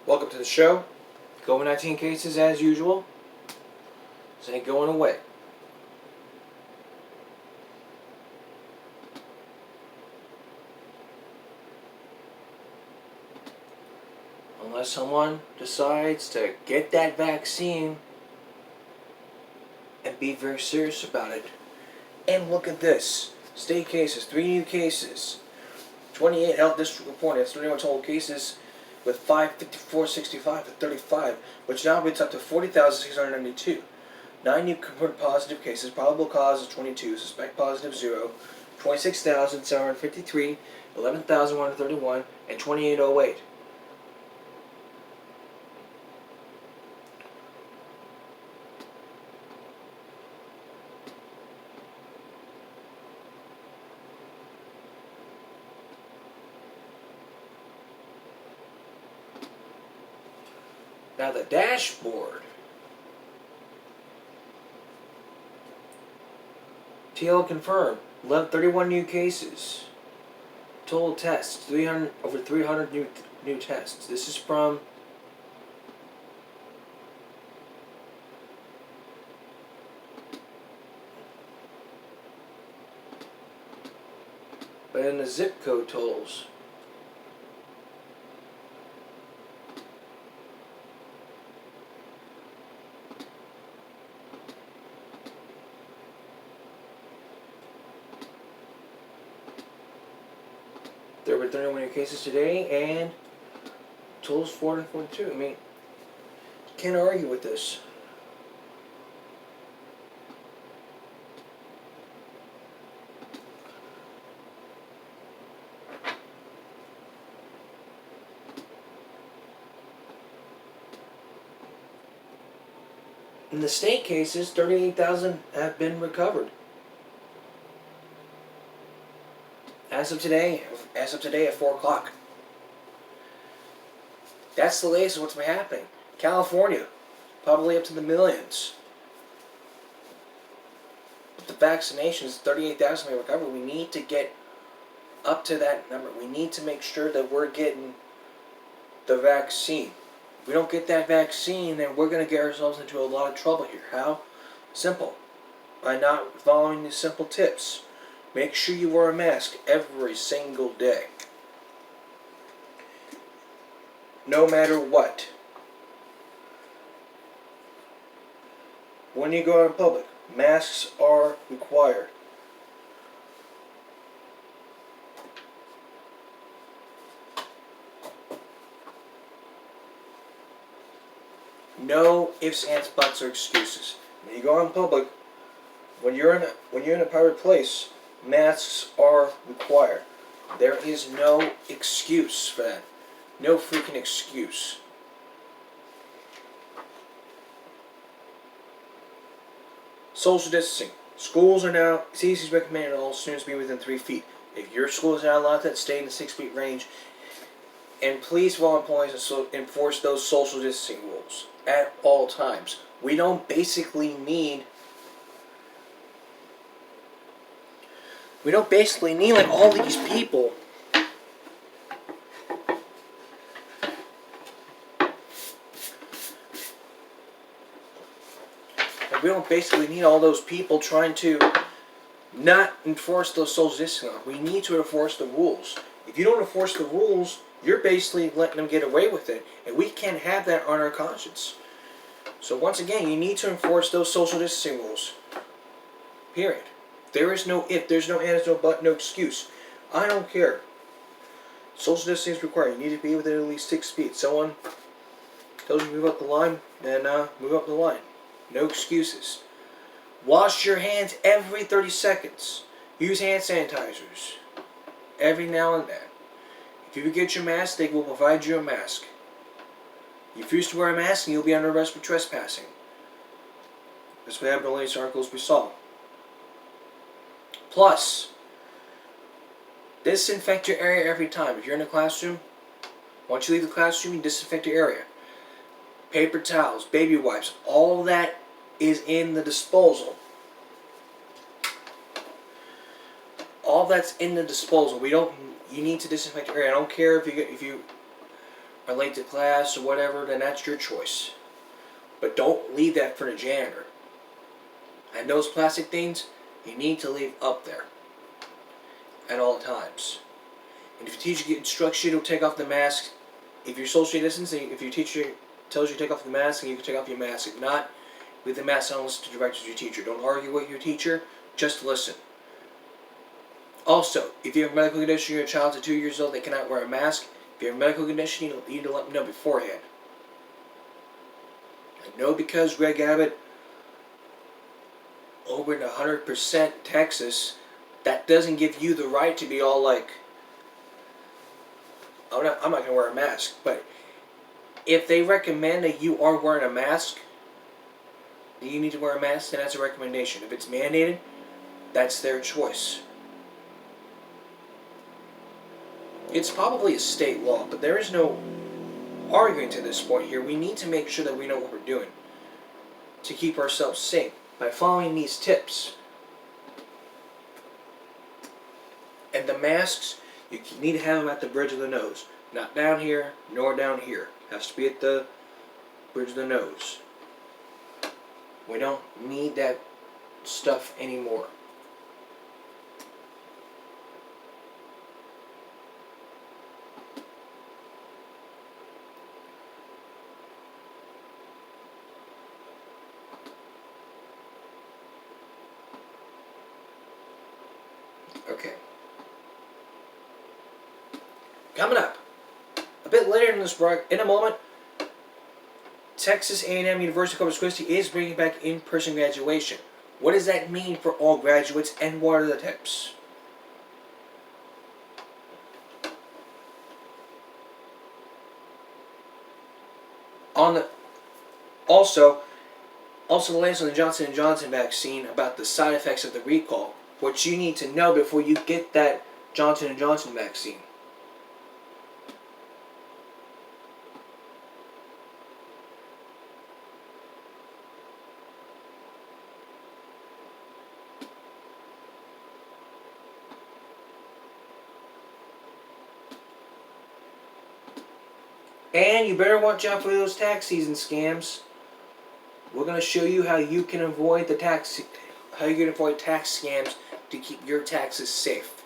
Welcome to the show. COVID-19 cases as usual. This ain't going away. Unless someone decides to get that vaccine and be very serious about it. And look at this. State cases, 3 new cases. 28 health district reported, 31 total cases with 554.65 to 35, which now brings up to 40,692. 9 new confirmed positive cases, probable cause is 22, suspect positive 0, 26,753, 11,131, and 2808. Now the dashboard. TL confirmed. 31 new cases. Total tests. Over 300 new tests. This is from but in the zip code totals. There were 31 new cases today, and totals 442. I mean, can't argue with this. In the state cases, 38,000 have been recovered. As of today at 4 o'clock. That's the latest of what's been happening. California, probably up to the millions. But the vaccinations, 38,000 have been recovered. We need to get up to that number. We need to make sure that we're getting the vaccine. If we don't get that vaccine, then we're going to get ourselves into a lot of trouble here. How? Simple. By not following these simple tips. Make sure you wear a mask every single day. No matter what. When you go out in public, masks are required. No ifs, ands, buts, or excuses. When you go out in public, when you're in a private place, masks are required. There is no excuse for that. No freaking excuse. Social distancing. Schools are now, CDC is recommending all students be within 3 feet. If your school is not allowed to, stay in the 6 feet range. And please, for all employees, enforce those social distancing rules at all times. We don't basically need like all these people we don't basically need all those people trying to not enforce those social distancing. We need to enforce the rules. If you don't enforce the rules, you're basically letting them get away with it, and we can't have that on our conscience. So once again, you need to enforce those social distancing rules. Period. There is no if, there's no ands, no but, no excuse. I don't care. Social distancing is required. You need to be within at least 6 feet. Someone tells you to move up the line, then move up the line. No excuses. Wash your hands every 30 seconds. Use hand sanitizers every now and then. If you forget your mask, they will provide you a mask. If you refuse to wear a mask, you'll be under arrest for trespassing. That's what happened in the latest articles we saw. Plus, disinfect your area every time. If you're in a classroom, once you leave the classroom, you disinfect your area. Paper towels, baby wipes, all that is in the disposal. All that's in the disposal. You need to disinfect your area. I don't care if you are late to class or whatever, then that's your choice. But don't leave that for the janitor. And those plastic things, you need to leave up there at all times. And if your teacher instructs you to take off the mask, if you're socially distancing, if your teacher tells you to take off the mask, then you can take off your mask. If not, leave the mask on, listen to directions of your teacher. Don't argue with your teacher, just listen. Also, if you have a medical condition, your child's 2 years old, they cannot wear a mask. If you have a medical condition, you need to let them know beforehand. I know because Greg Abbott over in 100% Texas, that doesn't give you the right to be all like, I'm not going to wear a mask. But if they recommend that you are wearing a mask, you need to wear a mask, then that's a recommendation. If it's mandated, that's their choice. It's probably a state law, but there is no arguing to this point here. We need to make sure that we know what we're doing to keep ourselves safe by following these tips. And the masks, you need to have them at the bridge of the nose. Not down here, nor down here. It has to be at the bridge of the nose. We don't need that stuff anymore. Okay. Coming up, a bit later in this break, in a moment, Texas A&M University Corpus Christi is bringing back in-person graduation. What does that mean for all graduates, and what are the tips? Also the latest on the Johnson & Johnson vaccine about the side effects of the recall. What you need to know before you get that Johnson & Johnson vaccine. And you better watch out for those tax season scams. We're going to show you how you can avoid tax scams to keep your taxes safe.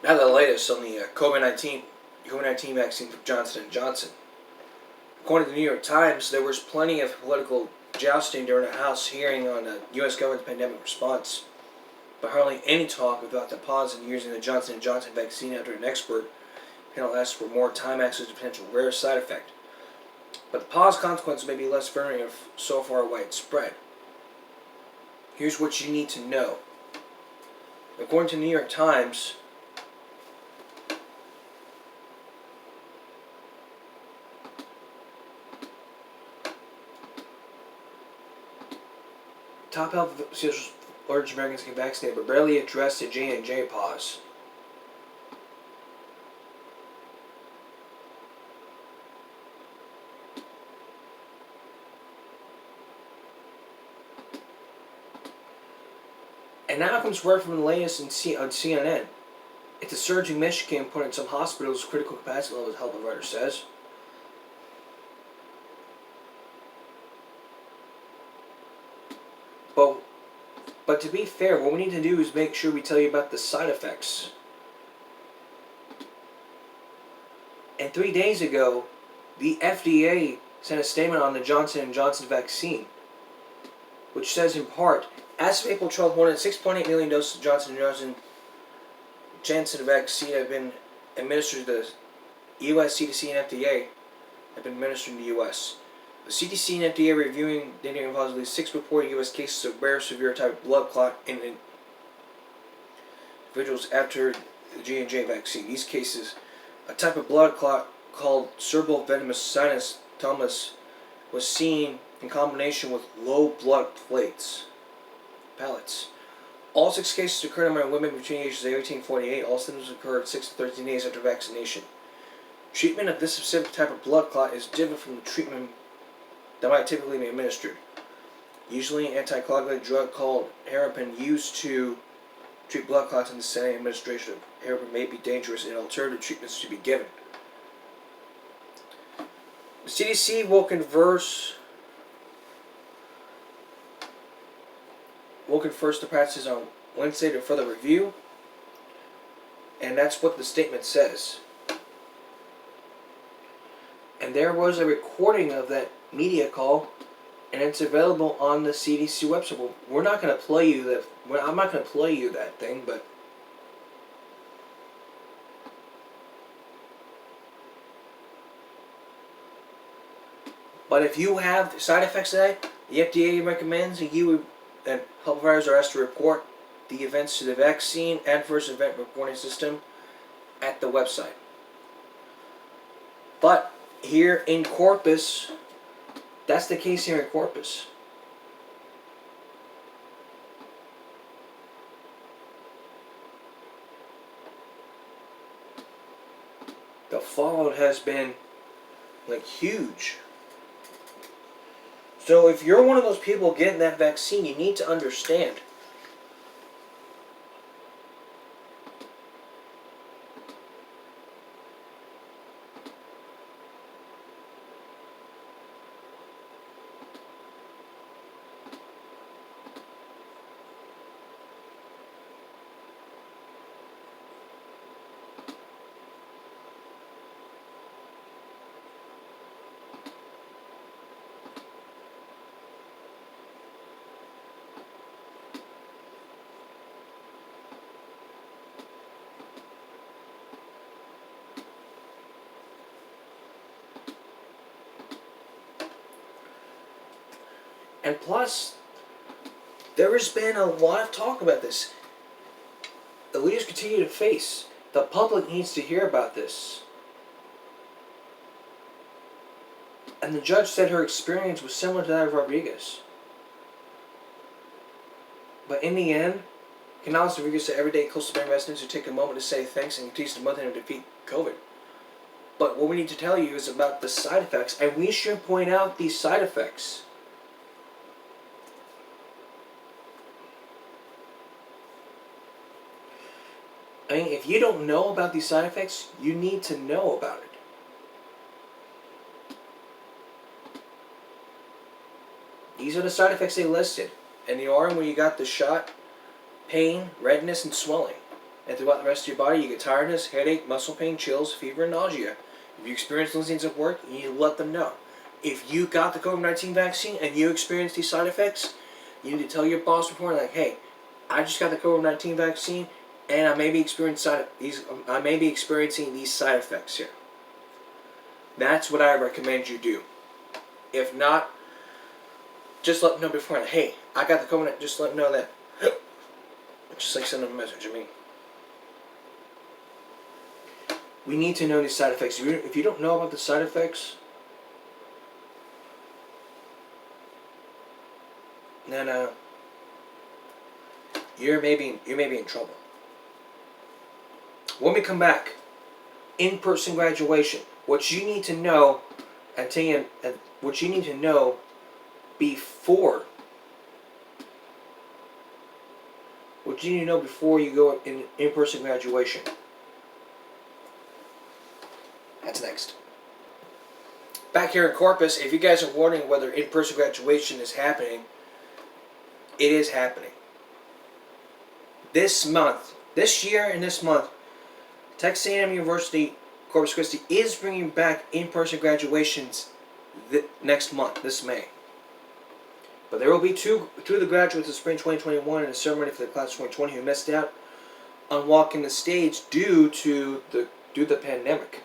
Now the latest on the COVID-19 vaccine for Johnson & Johnson. According to the New York Times, there was plenty of political jousting during a House hearing on the U.S. government's pandemic response, but hardly any talk about the pause in using the Johnson & Johnson vaccine after an expert panel asked for more time access to potential rare side effect. But the pause consequences may be less varying if so far widespread. Here's what you need to know. According to the New York Times, top health officials urged Americans to get vaccinated, but barely addressed the J&J pause. And now comes word from the latest on CNN. It's a surge in Michigan put in some hospitals critical capacity levels, health writer says. But to be fair, what we need to do is make sure we tell you about the side effects. And 3 days ago, the FDA sent a statement on the Johnson & Johnson vaccine, which says in part, as of April 12th, more than 6.8 million doses of Johnson & Johnson vaccine have been administered to the U.S. CDC and FDA have been administered in the U.S. The CDC and FDA reviewing data involves at least 6 reported U.S. cases of rare severe type of blood clot in individuals after the J&J vaccine. These cases, a type of blood clot called cerebral venous sinus tumulus, was seen in combination with low blood pallets. All 6 cases occurred among women between ages of 18 and 48. All symptoms occurred 6 to 13 days after vaccination. Treatment of this specific type of blood clot is different from the treatment that might typically be administered. Usually an anticoagulant drug called heparin used to treat blood clots, and the setting administration of heroin may be dangerous and alternative treatments should be given. The CDC will converse the practices on Wednesday to further review, and that's what the statement says. And there was a recording of that media call, and it's available on the CDC website. Well, we're not going to play you that. I'm not going to play you that thing, but if you have side effects that the FDA recommends, and health providers are asked to report the events to the vaccine adverse event reporting system at the website. But here in Corpus, that's the case here in Corpus. The fallout has been like huge. So if you're one of those people getting that vaccine, you need to understand. And plus, there has been a lot of talk about this. The leaders continue to face. The public needs to hear about this. And the judge said her experience was similar to that of Rodriguez. But in the end, Canales Rodriguez said everyday Coastal Bend residents should take a moment to say thanks and continue to month and defeat COVID. But what we need to tell you is about the side effects, and we should point out these side effects. I mean, if you don't know about these side effects, you need to know about it. These are the side effects they listed. In the arm where you got the shot, pain, redness, and swelling. And throughout the rest of your body, you get tiredness, headache, muscle pain, chills, fever, and nausea. If you experience those things at work, you need to let them know. If you got the COVID-19 vaccine and you experience these side effects, you need to tell your boss before, like, hey, I just got the COVID-19 vaccine, and I may be experiencing these side effects here. That's what I recommend you do. If not, just let them know beforehand. Hey, I got the COVID. Just let them know that. Just like send them a message. I mean, we need to know these side effects. If you don't know about the side effects, then you may be in trouble. When we come back, in-person graduation. What you need to know, what you need to know before. What you need to know before you go in-person graduation. That's next. Back here in Corpus, if you guys are wondering whether in-person graduation is happening, it is happening. This year and this month, Texas A&M University, Corpus Christi is bringing back in-person graduations next month, this May. But there will be two of the graduates of spring 2021 in a ceremony for the class of 2020 who missed out on walking the stage due to the pandemic.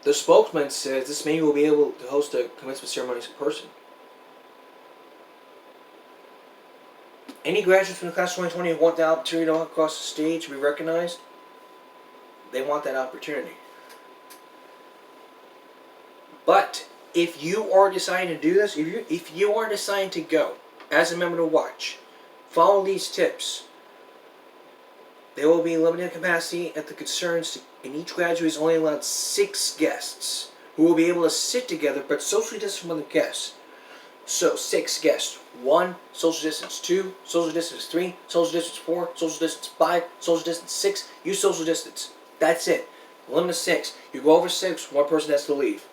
The spokesman says this May will be able to host the commencement ceremonies in person. Any graduates from the class of 2020 who want the opportunity to walk across the stage to be recognized, they want that opportunity. But if you are deciding to do this, if you are deciding to go as a member to watch, follow these tips. There will be limited capacity at the concerns, and each graduate is only allowed 6 guests who will be able to sit together but socially distant from other guests. So 6 guests. 1, social distance. 2, social distance. 3, social distance. 4, social distance. 5, social distance. 6, use social distance. That's it. Limit of 6. You go over 6, one person has to leave.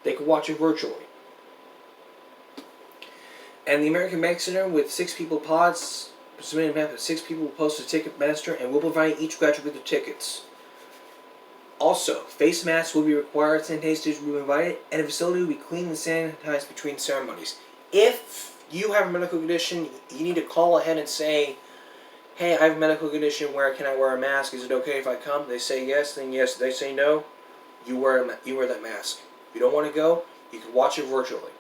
They can watch it virtually. And the American Bank Center with 6 people pods, submitting a map of 6 people will post a ticket master and will provide each graduate with their tickets. Also, face masks will be required, sanitizers will be provided, and the facility will be cleaned and sanitized between ceremonies. If you have a medical condition, you need to call ahead and say, hey, I have a medical condition, where can I wear a mask? Is it okay if I come? They say yes, then yes. They say no, you wear that mask. If you don't want to go, you can watch it virtually.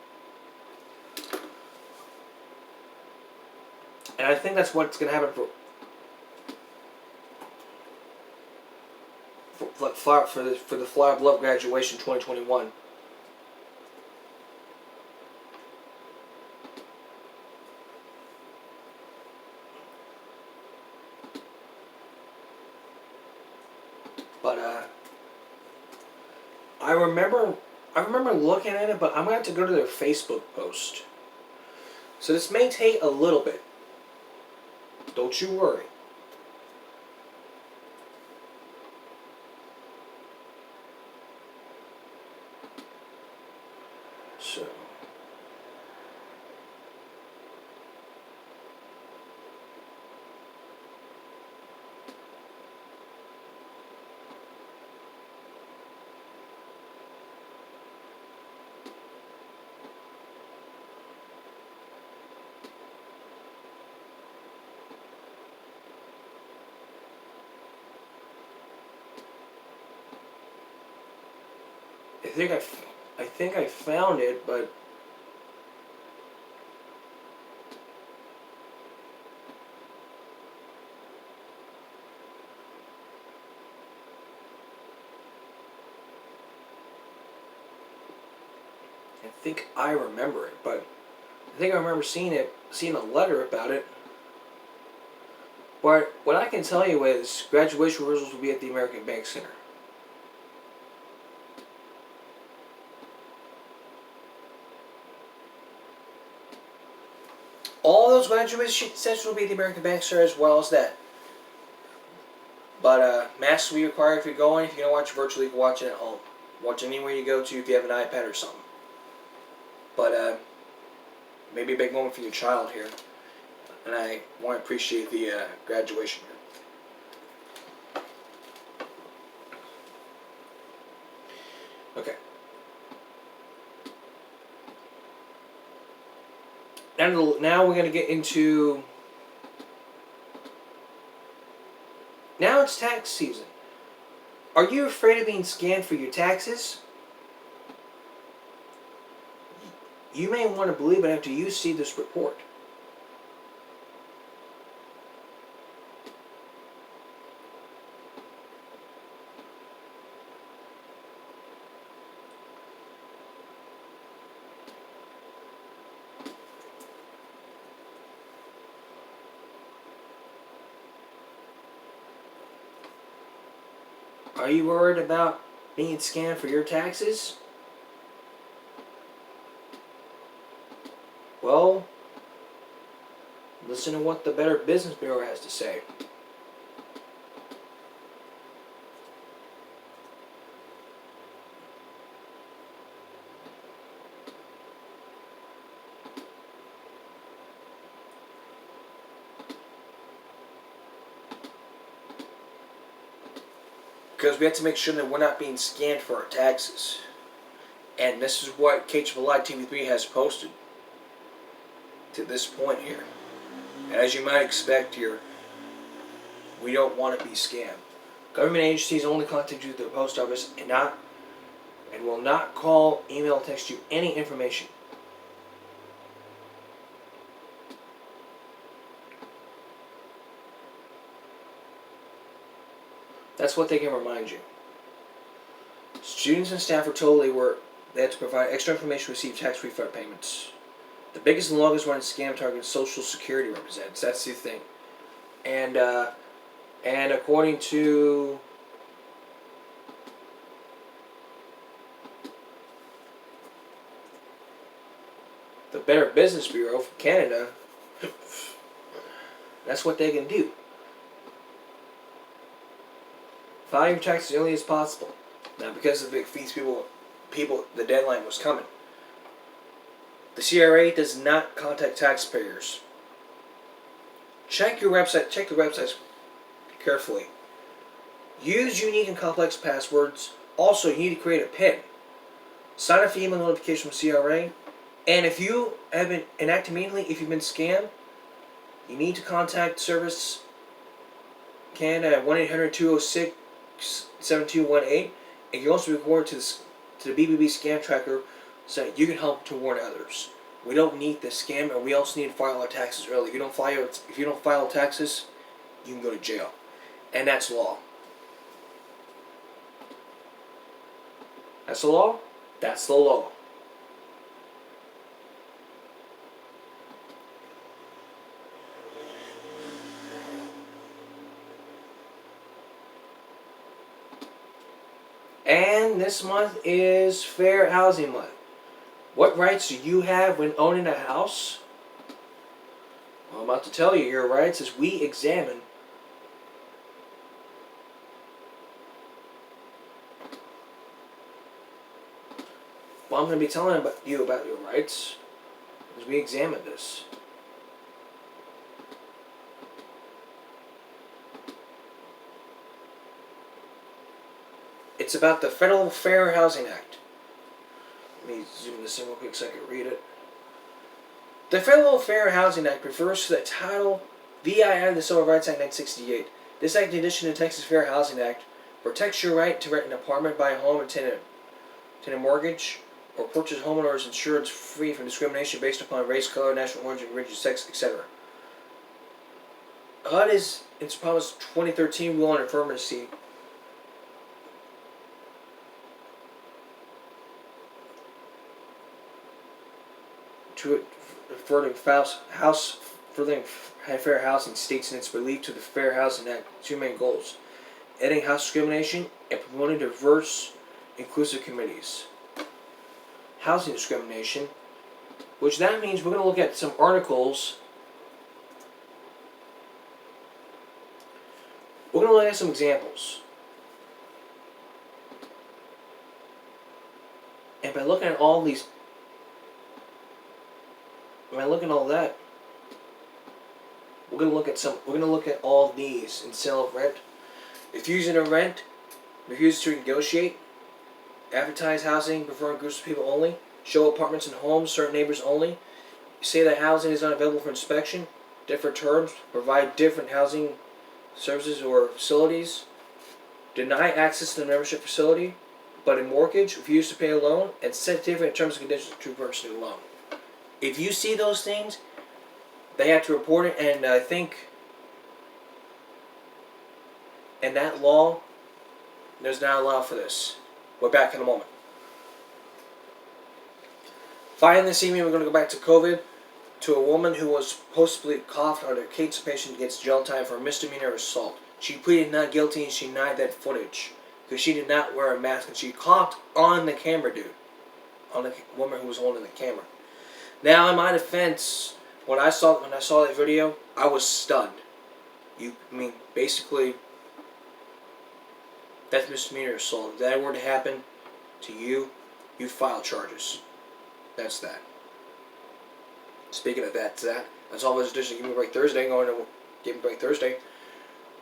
And I think that's what's going to happen for the Flower of Love graduation 2021. But I remember looking at it, but I'm gonna have to go to their Facebook post. So this may take a little bit. Don't you worry. So. I think I found it, but I think I remember it. But I think I remember seeing a letter about it. But what I can tell you is graduation rehearsals will be at the American Bank Center. All those graduation sessions will be at the American Bank Center as well as that. But masks will be required if you're going. If you're going to watch it virtually, you can watch it at home. Watch anywhere you go to if you have an iPad or something. But maybe a big moment for your child here. And I want to appreciate the graduation here. Okay. Now we're going to get into... Now it's tax season. Are you afraid of being scammed for your taxes? You may want to believe it after you see this report. Are you worried about being scammed for your taxes? Well, listen to what the Better Business Bureau has to say. Because we have to make sure that we're not being scammed for our taxes. And this is what KHLI TV3 has posted to this point here. And as you might expect here, we don't want to be scammed. Government agencies only contact you through the post office and will not call, email, or text you any information. That's what they can remind you. Students and staff were told they had to provide extra information to receive tax refund payments. The biggest and longest running scam targets Social Security representatives. That's the thing. And according to the Better Business Bureau from Canada, that's what they can do. File your taxes as early as possible. Now, because of these people, the deadline was coming. The CRA does not contact taxpayers. Check your website. Check the websites carefully. Use unique and complex passwords. Also, you need to create a PIN. Sign up for email notification from CRA. And if you haven't enacted immediately, if you've been scammed, you need to contact Service Canada at 1-800-206-7218. And you also report to the BBB Scam Tracker so that you can help to warn others. We don't need the scam, and we also need to file our taxes early. If you don't file taxes, you can go to jail, and that's law. That's the law. That's the law. And this month is Fair Housing Month. What rights do you have when owning a house? Well, I'm about to tell you your rights as we examine I'm going to be telling you about your rights as we examine this. It's about the Federal Fair Housing Act. Let me zoom this in real quick so I can read it. The Federal Fair Housing Act refers to the Title VII of the Civil Rights Act 1968. This act, in addition to the Texas Fair Housing Act, protects your right to rent an apartment, buy a home, obtain a mortgage, or purchase homeowners insurance free from discrimination based upon race, color, national origin, religion, sex, etc. HUD is, in its promised 2013 rule on affirmacy, to furthering fair housing states in its relief to the Fair Housing Act two main goals: ending house discrimination and promoting diverse, inclusive communities. Housing discrimination, which that means we're going to look at some articles. We're going to look at some examples. And by looking at all these, by looking at all that, we're going to look at all these in sale of rent. Refusing to rent, refuse to negotiate, advertise housing preferring groups of people only, show apartments and homes certain neighbors only, say that housing is unavailable for inspection, different terms, provide different housing services or facilities, deny access to the membership facility, but a mortgage, refuse to pay a loan, and set different terms and conditions to purchase a loan. If you see those things, they have to report it, and I think in that law, there's not allowed for this. We're back in a moment. Finally, this evening, we're going to go back to COVID, to a woman who was supposedly coughed under anticipation gets jail time for a misdemeanor assault. She pleaded not guilty and she denied that footage because she did not wear a mask and she coughed on the camera dude, on the woman who was holding the camera. Now, in my defense, when I saw that video, I was stunned. Basically, that's misdemeanor assault. If that were to happen to you, you'd file charges. That's that. Speaking of that, that's all this edition of Give Me a Break Thursday. Going to Give Me a Break Thursday.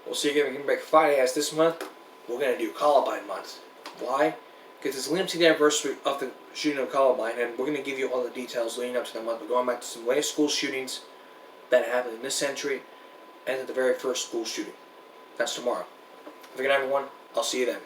We'll see you again on Give Me a Break Friday. As this month, we're going to do Columbine month. Why? Because it's leading up to the anniversary of the shooting of Columbine, and we're going to give you all the details leading up to the month. We're going back to some latest school shootings that happened in this century and at the very first school shooting. That's tomorrow. Have a good night, everyone. I'll see you then.